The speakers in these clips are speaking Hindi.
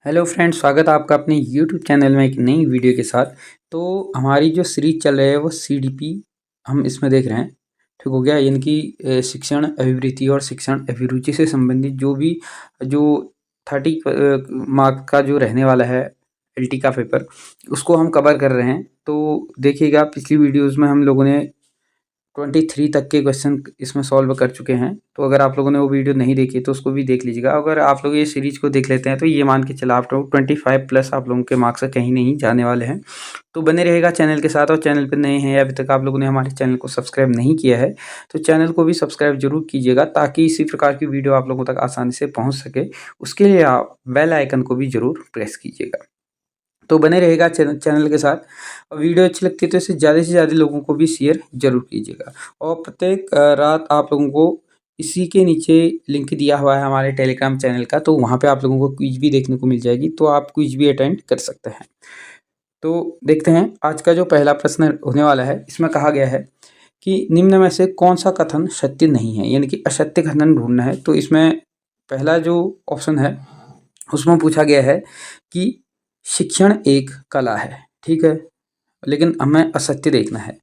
हेलो फ्रेंड्स, स्वागत है आपका अपने यूट्यूब चैनल में एक नई वीडियो के साथ। तो हमारी जो सीरीज चल रही है वो सीडीपी हम इसमें देख रहे हैं। ठीक हो गया। यानी कि शिक्षण अभिवृत्ति और शिक्षण अभिरुचि से संबंधित जो 30 मार्क का जो रहने वाला है एलटी का पेपर, उसको हम कवर कर रहे हैं। तो देखिएगा, पिछली वीडियोज़ में हम लोगों ने 23 तक के क्वेश्चन इसमें सॉल्व कर चुके हैं। तो अगर आप लोगों ने वो वीडियो नहीं देखी तो उसको भी देख लीजिएगा। अगर आप लोग ये सीरीज को देख लेते हैं तो ये मान के चला आप लोग 25 प्लस आप लोगों के मार्क्स कहीं नहीं जाने वाले हैं। तो बने रहेगा चैनल के साथ। और चैनल पर नए हैं, अभी तक आप लोगों ने हमारे चैनल को सब्सक्राइब नहीं किया है तो चैनल को भी सब्सक्राइब जरूर कीजिएगा, ताकि इसी प्रकार की वीडियो आप लोगों तक आसानी से पहुँच सके। उसके लिए आप बेल आइकन को भी जरूर प्रेस कीजिएगा। तो बने रहेगा चैनल के साथ। और वीडियो अच्छी लगती है तो इसे ज़्यादा से ज़्यादा लोगों को भी शेयर ज़रूर कीजिएगा। और प्रत्येक रात आप लोगों को इसी के नीचे लिंक दिया हुआ है हमारे टेलीग्राम चैनल का, तो वहाँ पे आप लोगों को क्विज भी देखने को मिल जाएगी, तो आप क्विज भी अटेंड कर सकते हैं। तो देखते हैं आज का जो पहला प्रश्न होने वाला है। इसमें कहा गया है कि निम्न में से कौन सा कथन सत्य नहीं है, यानी कि असत्य कथन ढूंढना है। तो इसमें पहला जो ऑप्शन है उसमें पूछा गया है कि शिक्षण एक कला है। ठीक है, लेकिन हमें असत्य देखना है।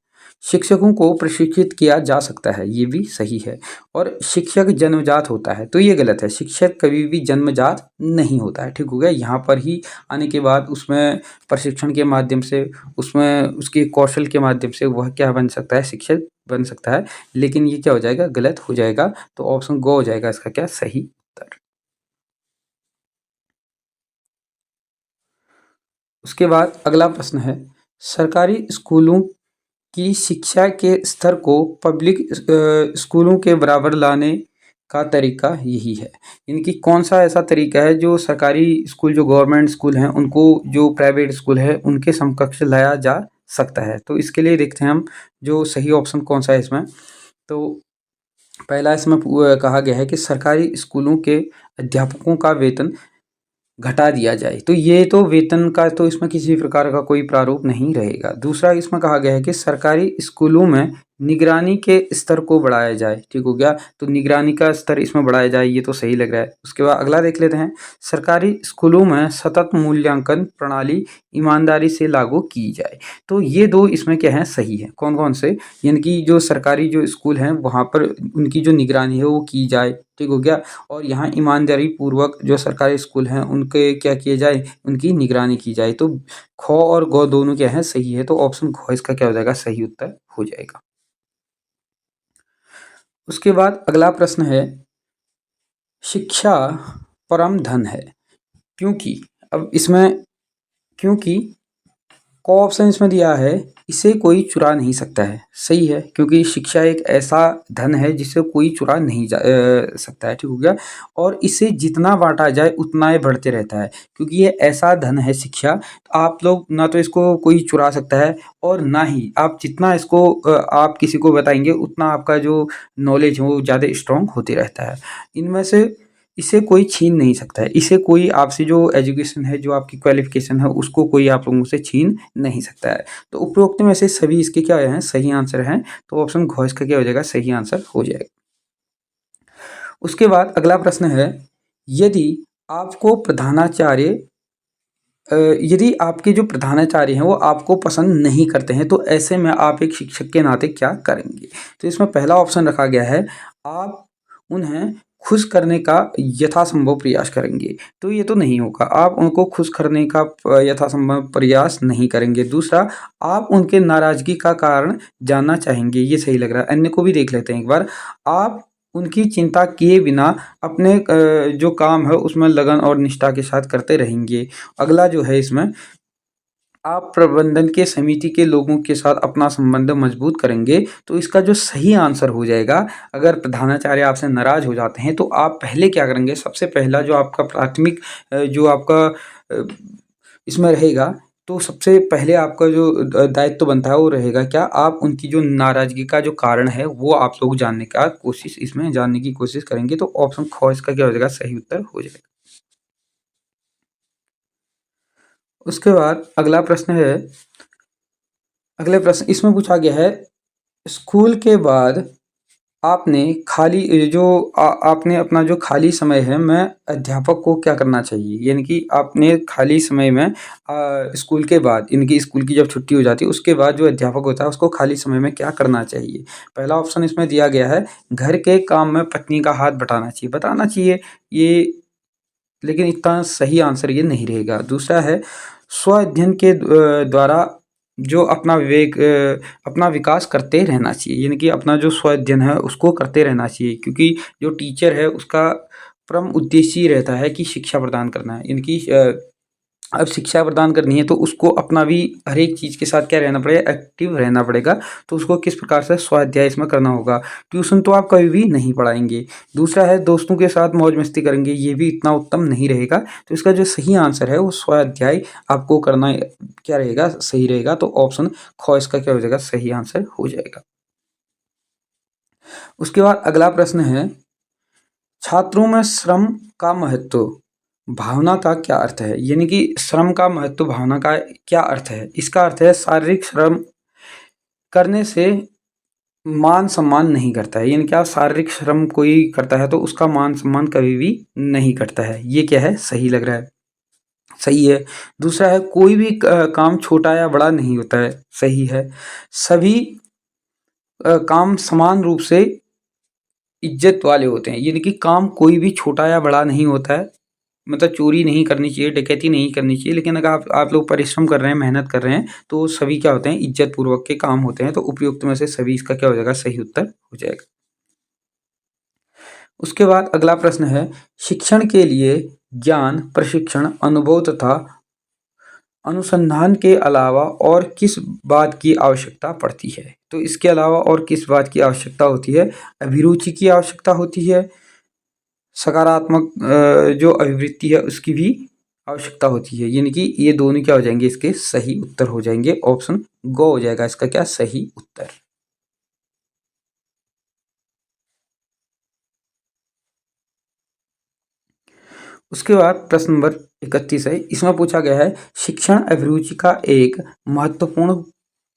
शिक्षकों को प्रशिक्षित किया जा सकता है, ये भी सही है। और शिक्षक जन्मजात होता है, तो ये गलत है। शिक्षक कभी भी जन्मजात नहीं होता है। ठीक हो गया। यहाँ पर ही आने के बाद उसमें प्रशिक्षण के माध्यम से, उसमें उसके कौशल के माध्यम से वह क्या बन सकता है, शिक्षक बन सकता है। लेकिन ये क्या हो जाएगा, गलत हो जाएगा। तो ऑप्शन गो हो जाएगा इसका क्या सही उत्तर। उसके बाद अगला प्रश्न है, सरकारी स्कूलों की शिक्षा के स्तर को पब्लिक स्कूलों के बराबर लाने का तरीका यही है। इनकी कौन सा ऐसा तरीका है जो सरकारी स्कूल, जो गवर्नमेंट स्कूल हैं, उनको जो प्राइवेट स्कूल है उनके समकक्ष लाया जा सकता है। तो इसके लिए देखते हैं हम जो सही ऑप्शन कौन सा है इसमें। तो पहला इसमें कहा गया है कि सरकारी स्कूलों के अध्यापकों का वेतन घटा दिया जाए। तो ये तो वेतन का तो इसमें किसी प्रकार का कोई प्रारूप नहीं रहेगा। दूसरा इसमें कहा गया है कि सरकारी स्कूलों में निगरानी के स्तर को बढ़ाया जाए। ठीक हो गया। तो निगरानी का स्तर इसमें बढ़ाया जाए, ये तो सही लग रहा है। उसके बाद अगला देख लेते हैं, सरकारी स्कूलों में सतत मूल्यांकन प्रणाली ईमानदारी से लागू की जाए। तो ये दो इसमें क्या है, सही है। कौन कौन से, यानी कि जो सरकारी जो स्कूल हैं वहाँ पर उनकी जो निगरानी है वो की जाए। ठीक हो गया। और यहाँ ईमानदारी पूर्वक जो सरकारी स्कूल हैं उनके क्या किए जाए, उनकी निगरानी की जाए। तो ख और ग दोनों क्या है, सही है। तो ऑप्शन ख इसका क्या हो जाएगा, सही उत्तर हो जाएगा। उसके बाद अगला प्रश्न है, शिक्षा परम धन है क्योंकि, अब इसमें क्योंकि को ऑप्शन इसमें दिया है, इसे कोई चुरा नहीं सकता है। सही है, क्योंकि शिक्षा एक ऐसा धन है जिसे कोई चुरा नहीं सकता है। ठीक हो गया। और इसे जितना बांटा जाए उतना ये बढ़ते रहता है, क्योंकि ये ऐसा धन है शिक्षा। तो आप लोग ना तो इसको कोई चुरा सकता है, और ना ही आप जितना इसको आप किसी को बताएंगे उतना आपका जो नॉलेज है वो ज़्यादा स्ट्रांग होते रहता है। इनमें से इसे कोई छीन नहीं सकता है। इसे कोई आपसे जो एजुकेशन है, जो आपकी क्वालिफिकेशन है, उसको कोई आप लोगों से छीन नहीं सकता है। तो उपरोक्त में से सभी इसके क्या हैं, सही आंसर हैं। तो ऑप्शन घ इसका क्या हो जाएगा, सही आंसर हो जाएगा। उसके बाद अगला प्रश्न है, यदि आपको प्रधानाचार्य यदि आपके जो प्रधानाचार्य हैं वो आपको पसंद नहीं करते हैं, तो ऐसे में आप एक शिक्षक के नाते क्या करेंगे। तो इसमें पहला ऑप्शन रखा गया है, आप उन्हें खुश करने का यथासंभव प्रयास करेंगे। तो ये तो नहीं होगा, आप उनको खुश करने का यथासंभव प्रयास नहीं करेंगे। दूसरा, आप उनके नाराजगी का कारण जानना चाहेंगे। ये सही लग रहा है। अन्य को भी देख लेते हैं एक बार। आप उनकी चिंता किए बिना अपने जो काम है उसमें लगन और निष्ठा के साथ करते रहेंगे। अगला जो है इसमें, आप प्रबंधन के समिति के लोगों के साथ अपना संबंध मजबूत करेंगे। तो इसका जो सही आंसर हो जाएगा, अगर प्रधानाचार्य आपसे नाराज हो जाते हैं तो आप पहले क्या करेंगे, सबसे पहला जो आपका प्राथमिक जो आपका अ, इसमें रहेगा, तो सबसे पहले आपका जो दायित्व बनता है वो रहेगा क्या, आप उनकी जो नाराजगी का जो कारण है वो आप लोग जानने का कोशिश, इसमें जानने की कोशिश करेंगे। तो ऑप्शन ख इसका क्या हो जाएगा, सही उत्तर हो जाएगा। उसके बाद अगला प्रश्न है, अगले प्रश्न इसमें पूछा गया है, स्कूल के बाद आपने अपना जो खाली समय है में अध्यापक को क्या करना चाहिए, यानी कि आपने खाली समय में स्कूल के बाद, इनकी स्कूल की जब छुट्टी हो जाती है उसके बाद जो अध्यापक होता है उसको खाली समय में क्या करना चाहिए। पहला ऑप्शन इसमें दिया गया है, घर के काम में पत्नी का हाथ बताना चाहिए ये, लेकिन इतना सही आंसर ये नहीं रहेगा। दूसरा है, स्व अध्ययन के द्वारा जो अपना विकास करते रहना चाहिए, यानी कि अपना जो स्व अध्ययन है उसको करते रहना चाहिए, क्योंकि जो टीचर है उसका परम उद्देश्य ही रहता है कि शिक्षा प्रदान करना है। इनकी अब शिक्षा प्रदान करनी है तो उसको अपना भी हर एक चीज़ के साथ क्या रहना पड़ेगा, एक्टिव रहना पड़ेगा। तो उसको किस प्रकार से स्वाध्याय इसमें करना होगा। ट्यूशन तो आप कभी भी नहीं पढ़ाएंगे। दूसरा है, दोस्तों के साथ मौज मस्ती करेंगे, ये भी इतना उत्तम नहीं रहेगा। तो इसका जो सही आंसर है वो स्वाध्याय आपको करना क्या रहेगा, सही रहेगा। तो ऑप्शन ख इसका क्या हो जाएगा, सही आंसर हो जाएगा। उसके बाद अगला प्रश्न है, छात्रों में श्रम का महत्व भावना का क्या अर्थ है, यानी कि श्रम का महत्व भावना का क्या अर्थ है। इसका अर्थ है, शारीरिक श्रम करने से मान सम्मान नहीं करता है, यानी कि आप शारीरिक श्रम कोई करता है तो उसका मान सम्मान कभी भी नहीं करता है। ये क्या है, सही लग रहा है, सही है। दूसरा है, कोई भी काम छोटा या बड़ा नहीं होता है, सही है। सभी काम समान रूप से इज्जत वाले होते हैं, यानी कि काम कोई भी छोटा या बड़ा नहीं होता है। मतलब चोरी नहीं करनी चाहिए, डकैती नहीं करनी चाहिए, लेकिन अगर आप लोग परिश्रम कर रहे हैं, मेहनत कर रहे हैं, तो सभी क्या होते हैं, इज्जत पूर्वक के काम होते हैं। तो उपयुक्त में से सभी इसका क्या हो जाएगा, सही उत्तर हो जाएगा। उसके बाद अगला प्रश्न है, शिक्षण के लिए ज्ञान, प्रशिक्षण, अनुभव तथा अनुसंधान के अलावा और किस बात की आवश्यकता पड़ती है। तो इसके अलावा और किस बात की आवश्यकता होती है, अभिरुचि की आवश्यकता होती है, सकारात्मक जो अभिवृत्ति है उसकी भी आवश्यकता होती है, यानी कि ये दोनों क्या हो जाएंगे, इसके सही उत्तर हो जाएंगे। ऑप्शन गो हो जाएगा इसका क्या सही उत्तर। उसके बाद प्रश्न नंबर 31 है, इसमें पूछा गया है, शिक्षण अभिरुचि का एक महत्वपूर्ण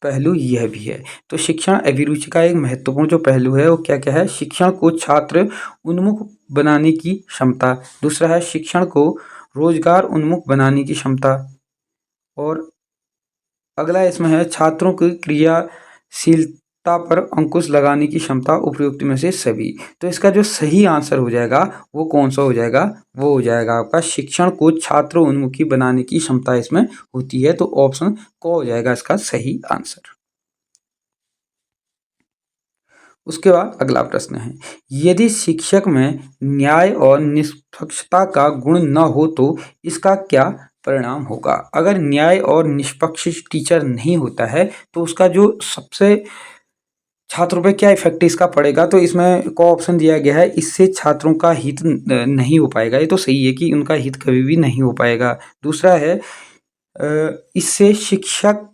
पहलू यह भी है। तो शिक्षण अभिरुचि का एक महत्वपूर्ण जो पहलू है वो क्या क्या है, शिक्षण को छात्र उन्मुख बनाने की क्षमता। दूसरा है, शिक्षण को रोजगार उन्मुख बनाने की क्षमता। और अगला इसमें है, छात्रों की क्रियाशीलता पर अंकुश लगाने की क्षमता, उपयुक्त में से सभी। तो इसका जो सही आंसर हो जाएगा वो कौन सा हो जाएगा, वो हो जाएगा आपका शिक्षण को छात्र उन्मुखी बनाने की क्षमता इसमें होती है। तो ऑप्शन क हो जाएगा इसका सही आंसर। उसके बाद अगला प्रश्न है, यदि शिक्षक में न्याय और निष्पक्षता का गुण न हो तो इसका क्या परिणाम होगा। अगर न्याय और निष्पक्ष टीचर नहीं होता है तो उसका जो सबसे छात्रों पे क्या इफेक्ट इसका पड़ेगा। तो इसमें को ऑप्शन दिया गया है, इससे छात्रों का हित नहीं हो पाएगा। ये तो सही है कि उनका हित कभी भी नहीं हो पाएगा। दूसरा है, इससे शिक्षक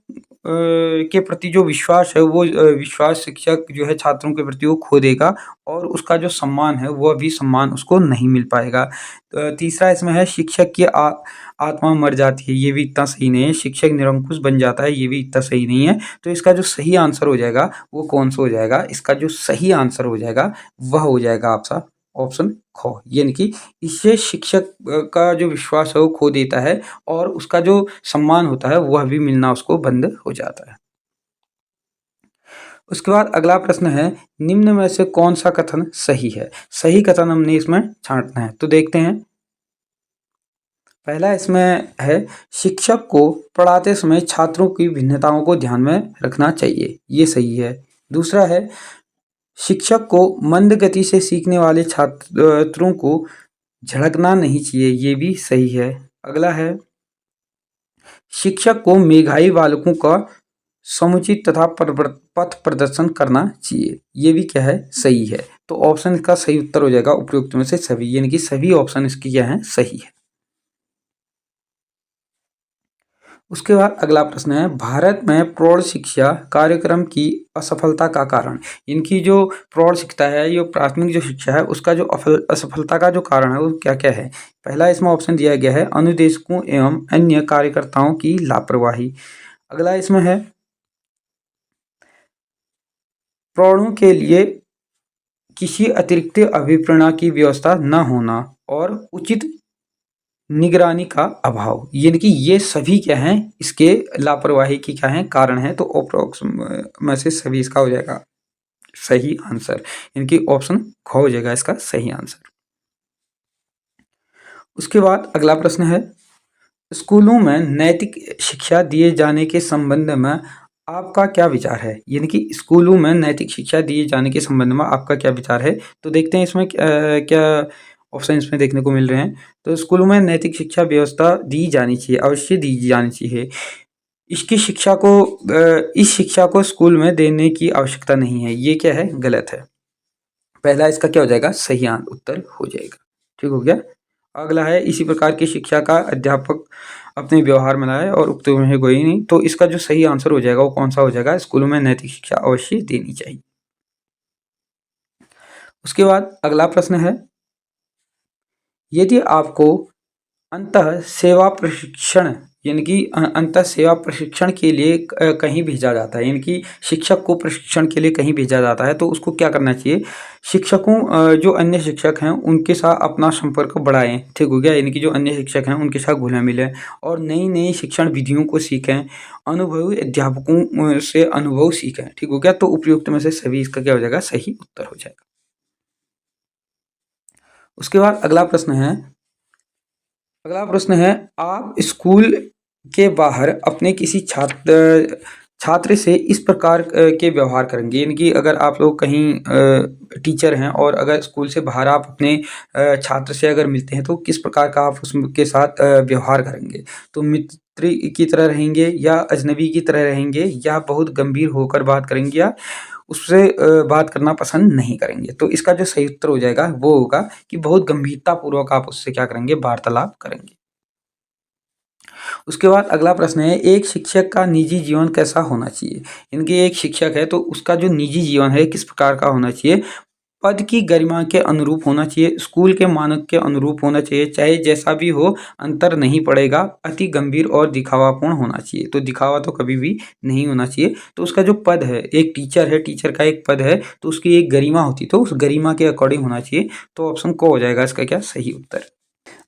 के प्रति जो विश्वास है वो विश्वास शिक्षक जो है छात्रों के प्रति वो खो देगा, और उसका जो सम्मान है वह भी सम्मान उसको नहीं मिल पाएगा। तीसरा इसमें है, शिक्षक की आत्मा मर जाती है, ये भी इतना सही नहीं है। शिक्षक निरंकुश बन जाता है, ये भी इतना सही नहीं है। तो इसका जो सही आंसर हो जाएगा वो कौन सा हो जाएगा, इसका जो सही आंसर हो जाएगा वह हो जाएगा आपका ऑप्शन ख, यानी कि इससे शिक्षक का जो विश्वास है वो खो देता है, और उसका जो सम्मान होता है वह भी मिलना उसको बंद हो जाता है। उसके बाद अगला प्रश्न है, निम्न में से कौन सा कथन सही है। सही कथन हमने इसमें छांटना है, तो देखते हैं। पहला इसमें है, शिक्षक को पढ़ाते समय छात्रों की भिन्नताओं को ध्यान में रखना चाहिए, ये सही है। दूसरा है, शिक्षक को मंद गति से सीखने वाले छात्रों को झड़कना नहीं चाहिए, ये भी सही है। अगला है, शिक्षक को मेधावी बालकों का समुचित तथा पथ प्रदर्शन करना चाहिए, ये भी क्या है, सही है। तो ऑप्शन इसका सही उत्तर हो जाएगा उपयुक्त में से सभी, यानी कि सभी ऑप्शन इसकी क्या है, सही है। उसके बाद अगला प्रश्न है, भारत में प्रौढ़ शिक्षा कार्यक्रम की असफलता का कारण। इनकी जो प्रौढ़ शिक्षा है, ये प्राथमिक जो शिक्षा है उसका जो असफलता का जो कारण है वो क्या क्या है। पहला इसमें ऑप्शन दिया गया है, अनुदेशकों एवं अन्य कार्यकर्ताओं की लापरवाही। अगला इसमें है, प्रौढ़ों के लिए किसी अतिरिक्त अभिप्रेरणा की व्यवस्था न होना और उचित निगरानी का अभाव, यानी कि ये सभी क्या हैं इसके लापरवाही की क्या हैं कारण हैं। तो अप्रोक्स में से सभी इसका हो जाएगा सही आंसर, इनकी ऑप्शन ख हो जाएगा इसका सही आंसर। उसके बाद अगला प्रश्न है, स्कूलों में नैतिक शिक्षा दिए जाने के संबंध में आपका क्या विचार है? यानी कि स्कूलों में नैतिक शिक्षा दिए जाने के संबंध में आपका क्या विचार है? तो देखते हैं इसमें क्या ऑप्शन इसमें देखने को मिल रहे हैं। तो स्कूलों में नैतिक शिक्षा व्यवस्था दी जानी चाहिए, अवश्य दी जानी चाहिए। इसकी शिक्षा को इस शिक्षा को स्कूल में देने की आवश्यकता नहीं है, ये क्या है? गलत है। पहला इसका क्या हो जाएगा? सही उत्तर हो जाएगा। ठीक हो गया। अगला है, इसी प्रकार की शिक्षा का अध्यापक अपने व्यवहार में लाए और उक्त में कोई नहीं। तो इसका जो सही आंसर हो जाएगा वो कौन सा हो जाएगा? स्कूलों में नैतिक शिक्षा अवश्य देनी चाहिए। उसके बाद अगला प्रश्न है, यदि आपको अंतः सेवा प्रशिक्षण यानी कि अंतः सेवा प्रशिक्षण के लिए कहीं भेजा जाता है, यानी कि शिक्षक को प्रशिक्षण के लिए कहीं भेजा जाता है, तो उसको क्या करना चाहिए? शिक्षकों जो अन्य शिक्षक हैं उनके साथ अपना संपर्क बढ़ाएं। ठीक हो गया। यानी कि जो अन्य शिक्षक हैं उनके साथ घुले मिलें और नई नई शिक्षण विधियों को सीखें, अनुभवी अध्यापकों से अनुभव सीखें। ठीक हो गया। तो उपयुक्त में से सभी इसका क्या हो जाएगा? सही उत्तर हो जाएगा। उसके बाद अगला प्रश्न है, आप स्कूल के बाहर अपने किसी छात्र से इस प्रकार के व्यवहार करेंगे, यानी कि अगर आप लोग कहीं टीचर हैं और अगर स्कूल से बाहर आप अपने छात्र से अगर मिलते हैं तो किस प्रकार का आप उसके साथ व्यवहार करेंगे? तो मित्र की तरह रहेंगे या अजनबी की तरह रहेंगे या बहुत गंभीर होकर बात करेंगे या उससे बात करना पसंद नहीं करेंगे? तो इसका जो सही उत्तर हो जाएगा वो होगा कि बहुत गंभीरतापूर्वक आप उससे क्या करेंगे? वार्तालाप करेंगे। उसके बाद अगला प्रश्न है, एक शिक्षक का निजी जीवन कैसा होना चाहिए? इनके एक शिक्षक है तो उसका जो निजी जीवन है किस प्रकार का होना चाहिए? पद की गरिमा के अनुरूप होना चाहिए, स्कूल के मानक के अनुरूप होना चाहिए, चाहे जैसा भी हो अंतर नहीं पड़ेगा, अति गंभीर और दिखावापूर्ण होना चाहिए। तो दिखावा तो कभी भी नहीं होना चाहिए। तो उसका जो पद है, एक टीचर है, टीचर का एक पद है तो उसकी एक गरिमा होती है, तो उस गरिमा के अकॉर्डिंग होना चाहिए। तो ऑप्शन को हो जाएगा इसका क्या? सही उत्तर।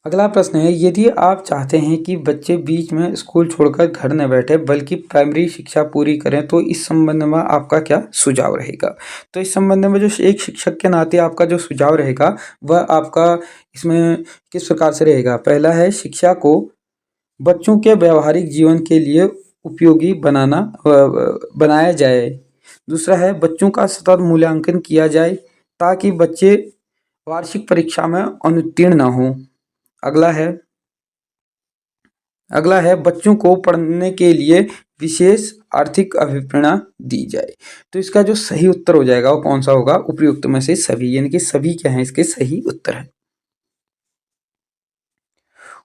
अगला प्रश्न है, यदि आप चाहते हैं कि बच्चे बीच में स्कूल छोड़कर घर न बैठे बल्कि प्राइमरी शिक्षा पूरी करें तो इस संबंध में आपका क्या सुझाव रहेगा? तो इस संबंध में जो एक शिक्षक के नाते आपका जो सुझाव रहेगा वह आपका इसमें किस प्रकार से रहेगा? पहला है, शिक्षा को बच्चों के व्यावहारिक जीवन के लिए उपयोगी बनाया जाए। दूसरा है, बच्चों का सतत मूल्यांकन किया जाए ताकि बच्चे वार्षिक परीक्षा में अनुत्तीर्ण न हों। अगला है, बच्चों को पढ़ने के लिए विशेष आर्थिक अभिप्रेरणा दी जाए। तो इसका जो सही उत्तर हो जाएगा वो कौन सा होगा? उपयुक्त में से सभी, यानी कि सभी क्या है इसके सही उत्तर है।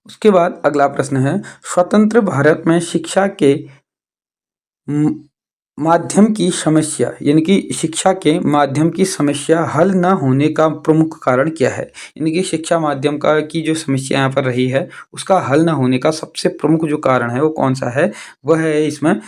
उसके बाद अगला प्रश्न है, स्वतंत्र भारत में शिक्षा के माध्यम की समस्या यानी कि शिक्षा के माध्यम की समस्या हल न होने का प्रमुख कारण क्या है? यानी कि शिक्षा माध्यम का की जो समस्या यहाँ पर रही है उसका हल न होने का सबसे प्रमुख जो कारण है वो कौन सा है? वह है इसमें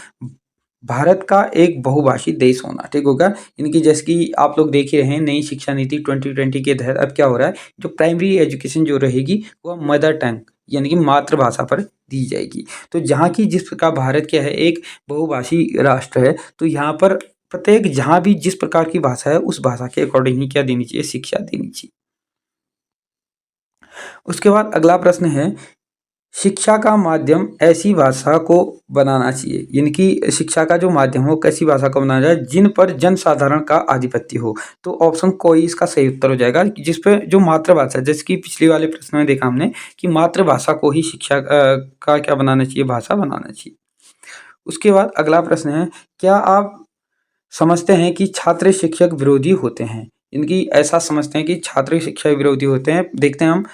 भारत का एक बहुभाषी देश होना। ठीक होगा। यानी कि जैसे कि आप लोग देख ही रहे हैं, नई शिक्षा नीति 2020 के तहत अब क्या हो रहा है, जो प्राइमरी एजुकेशन जो रहेगी वह मदर टंग यानी कि मातृभाषा पर दी जाएगी। तो जहाँ की जिस प्रकार भारत क्या है एक बहुभाषी राष्ट्र है, तो यहाँ पर प्रत्येक जहाँ भी जिस प्रकार की भाषा है उस भाषा के अकॉर्डिंग ही क्या देनी चाहिए? शिक्षा देनी चाहिए। उसके बाद अगला प्रश्न है, शिक्षा का माध्यम ऐसी भाषा को बनाना चाहिए, यानी कि शिक्षा का जो माध्यम हो कैसी भाषा को बनाना जाए जिन पर जनसाधारण का आधिपत्य हो। तो ऑप्शन कोई इसका सही उत्तर हो जाएगा, जिस पे जो मातृभाषा, जैसे कि पिछले वाले प्रश्न में देखा हमने कि मातृभाषा को ही शिक्षा का क्या बनाना चाहिए? भाषा बनाना चाहिए। उसके बाद अगला प्रश्न है, क्या आप समझते हैं कि छात्र शिक्षक विरोधी होते हैं? इनकी ऐसा समझते हैं कि छात्र शिक्षक विरोधी होते हैं? देखते हैं हम।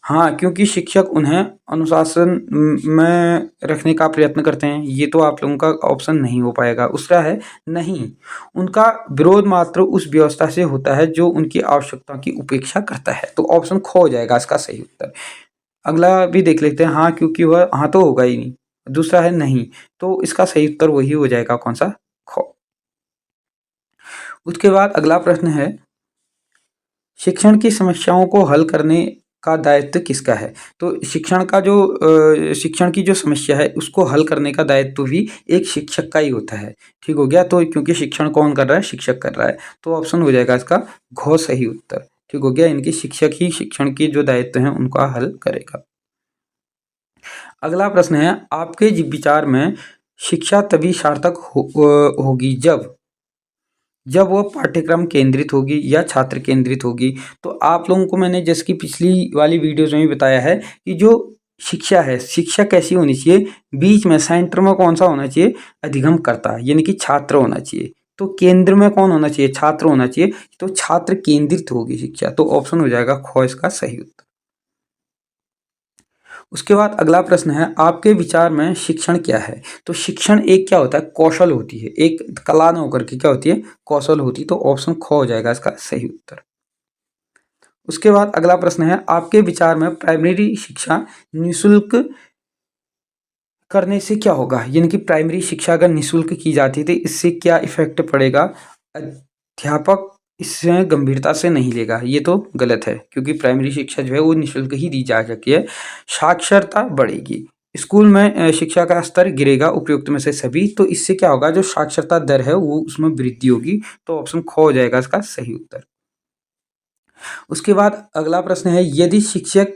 हाँ, क्योंकि शिक्षक उन्हें अनुशासन में रखने का प्रयत्न करते हैं। ये तो आप लोगों का ऑप्शन नहीं हो पाएगा। दूसरा है, नहीं, उनका विरोध मात्र उस व्यवस्था से होता है जो उनकी आवश्यकता की उपेक्षा करता है। तो ऑप्शन ख हो जाएगा इसका सही उत्तर। अगला भी देख लेते हैं। हाँ, क्योंकि वह हाँ तो होगा ही नहीं। दूसरा है नहीं, तो इसका सही उत्तर वही हो जाएगा, कौन सा? ख। उसके बाद अगला प्रश्न है, शिक्षण की समस्याओं को हल करने का दायित्व किसका है? तो शिक्षण की जो समस्या है उसको हल करने का दायित्व भी एक शिक्षक का ही होता है। ठीक हो गया? तो क्योंकि शिक्षण कौन कर रहा है? शिक्षक कर रहा है। तो ऑप्शन हो जाएगा इसका घ सही उत्तर। ठीक हो गया? इनकी शिक्षक ही शिक्षण के जो दायित्व हैं उनका हल करेगा। अगला प्रश्न है, आपके विचार में शिक्षा तभी सार्थक होगी जब वो पाठ्यक्रम केंद्रित होगी या छात्र केंद्रित होगी। तो आप लोगों को मैंने जैसे कि पिछली वाली वीडियोस में भी बताया है कि जो शिक्षा है, शिक्षा कैसी होनी चाहिए, बीच में सेंटर में कौन सा होना चाहिए? अधिगमकर्ता यानी कि छात्र होना चाहिए। तो केंद्र में कौन होना चाहिए? छात्र होना चाहिए। तो छात्र केंद्रित होगी शिक्षा। तो ऑप्शन हो जाएगा ख इसका सही उत्तर। उसके बाद अगला प्रश्न है, आपके विचार में शिक्षण क्या है? तो शिक्षण एक क्या होता है? कौशल होती है। एक कला न होकर के क्या होती है? कौशल होती है। तो ऑप्शन ख हो जाएगा इसका सही उत्तर। उसके बाद अगला प्रश्न है, आपके विचार में प्राइमरी शिक्षा निःशुल्क करने से क्या होगा? यानी कि प्राइमरी शिक्षा अगर निःशुल्क की जाती है तो इससे क्या इफेक्ट पड़ेगा? अध्यापक इसे गंभीरता से नहीं लेगा। ये तो गलत है क्योंकि प्राइमरी शिक्षा जो है वो निःशुल्क ही दी जा सकती है। साक्षरता बढ़ेगी, स्कूल में शिक्षा का स्तर गिरेगा उपयुक्त में से सभी। तो इससे क्या होगा? जो साक्षरता दर है वो उसमें वृद्धि होगी। तो ऑप्शन ख हो जाएगा इसका सही उत्तर। उसके बाद अगला प्रश्न है, यदि शिक्षक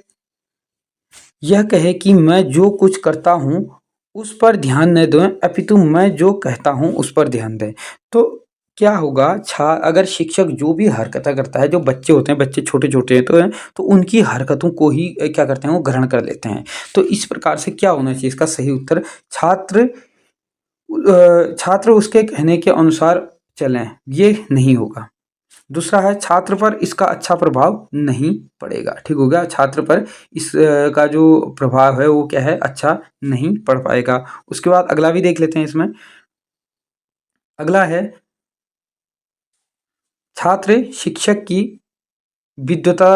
यह कहे कि मैं जो कुछ करता हूँ उस पर ध्यान न दें अपितु मैं जो कहता हूँ उस पर ध्यान दें। तो क्या होगा? अगर शिक्षक जो भी हरकतें करता है, जो बच्चे होते हैं, बच्चे छोटे-छोटे हैं तो उनकी हरकतों को ही क्या करते हैं? वो ग्रहण कर लेते हैं। तो इस प्रकार से क्या होना चाहिए? इसका सही उत्तर छात्र उसके कहने के अनुसार चलें, ये नहीं होगा। दूसरा है, छात्र पर इसका अच्छा प्रभाव नहीं पड़ेगा। ठीक हो गया? छात्र पर इस का जो प्रभाव है वो क्या है? अच्छा नहीं पड़ पाएगा। उसके बाद अगला भी देख लेते हैं इसमें। अगला है, छात्र शिक्षक की विद्वता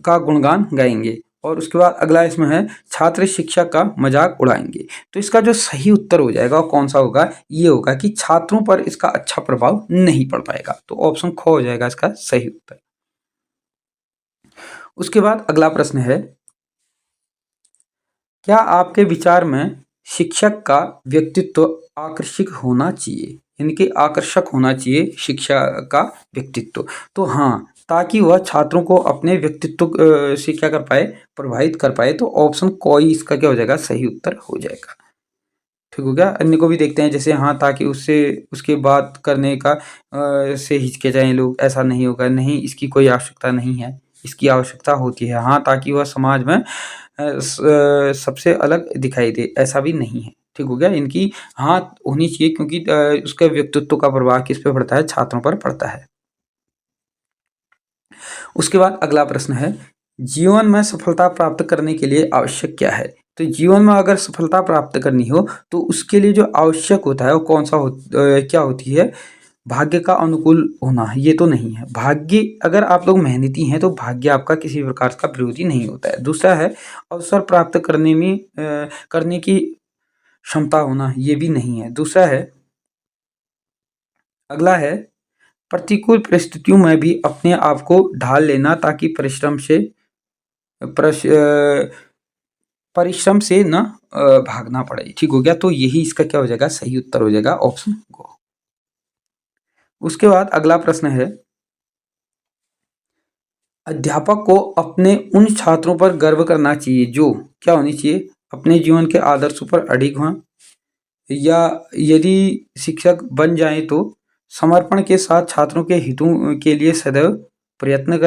का गुणगान गाएंगे। और उसके बाद अगला इसमें है, छात्र शिक्षक का मजाक उड़ाएंगे। तो इसका जो सही उत्तर हो जाएगा वो कौन सा होगा? ये होगा कि छात्रों पर इसका अच्छा प्रभाव नहीं पड़ पाएगा। तो ऑप्शन ख हो जाएगा इसका सही उत्तर। उसके बाद अगला प्रश्न है, क्या आपके विचार में शिक्षक का व्यक्तित्व आकर्षक होना चाहिए? यानी कि आकर्षक होना चाहिए शिक्षा का व्यक्तित्व। तो हाँ, ताकि वह छात्रों को अपने व्यक्तित्व से क्या कर पाए? प्रभावित कर पाए। तो ऑप्शन कोई इसका क्या हो जाएगा? सही उत्तर हो जाएगा। ठीक हो गया? अन्य को भी देखते हैं, जैसे हाँ, ताकि उससे उसके बात करने का से हिचकिचाएँ लोग, ऐसा नहीं होगा। नहीं, इसकी कोई आवश्यकता नहीं है। इसकी आवश्यकता होती है, हाँ, ताकि वह समाज में सबसे अलग दिखाई दे, ऐसा भी नहीं है। ठीक हो गया? इनकी हाँ होनी चाहिए क्योंकि उसके व्यक्तित्व का प्रभाव किस पे पड़ता है? छात्रों पर पड़ता है। उसके बाद अगला प्रश्न है, जीवन में सफलता प्राप्त करने के लिए आवश्यक क्या है? तो जीवन में अगर सफलता प्राप्त करनी हो तो उसके लिए जो आवश्यक होता है वो कौन सा क्या होती है? भाग्य का अनुकूल होना, ये तो नहीं है। भाग्य, अगर आप लोग मेहनती हैं तो भाग्य आपका किसी प्रकार का विरोधी नहीं होता है। दूसरा है, अवसर प्राप्त करने की क्षमता होना, ये भी नहीं है। दूसरा है, अगला है, प्रतिकूल परिस्थितियों में भी अपने आप को ढाल लेना ताकि परिश्रम से न भागना पड़े। ठीक हो गया? तो यही इसका क्या हो जाएगा? सही उत्तर हो जाएगा ऑप्शन ग। उसके बाद अगला प्रश्न है, अध्यापक को अपने उन छात्रों पर गर्व करना चाहिए जो क्या होनी चाहिए? अपने जीवन के आदर्शों पर अडिग हों, या यदि शिक्षक बन जाए तो समर्पण के साथ छात्रों के हितों के लिए सदैव प्रयत्न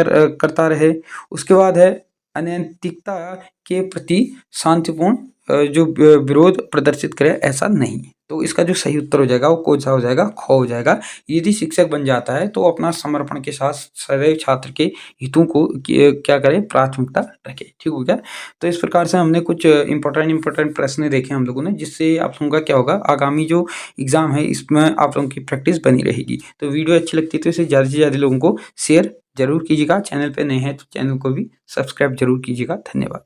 करता रहे। उसके बाद है, अनैतिकता के प्रति शांतिपूर्ण जो विरोध प्रदर्शित करे, ऐसा नहीं। तो इसका जो सही उत्तर हो जाएगा वो कौन सा हो जाएगा? ख हो जाएगा। यदि शिक्षक बन जाता है तो अपना समर्पण के साथ सदैव छात्र के हितों को क्या करे? प्राथमिकता रखे। ठीक हो गया? तो इस प्रकार से हमने कुछ इम्पोर्टेंट प्रश्न देखे हम लोगों ने, जिससे आप लोगों का क्या होगा? आगामी जो एग्जाम है इसमें आप लोगों की प्रैक्टिस बनी रहेगी। तो वीडियो अच्छी लगती है तो इसे ज़्यादा से ज़्यादा लोगों को शेयर जरूर कीजिएगा। चैनल पे नए हैं तो चैनल को भी सब्सक्राइब जरूर कीजिएगा। धन्यवाद।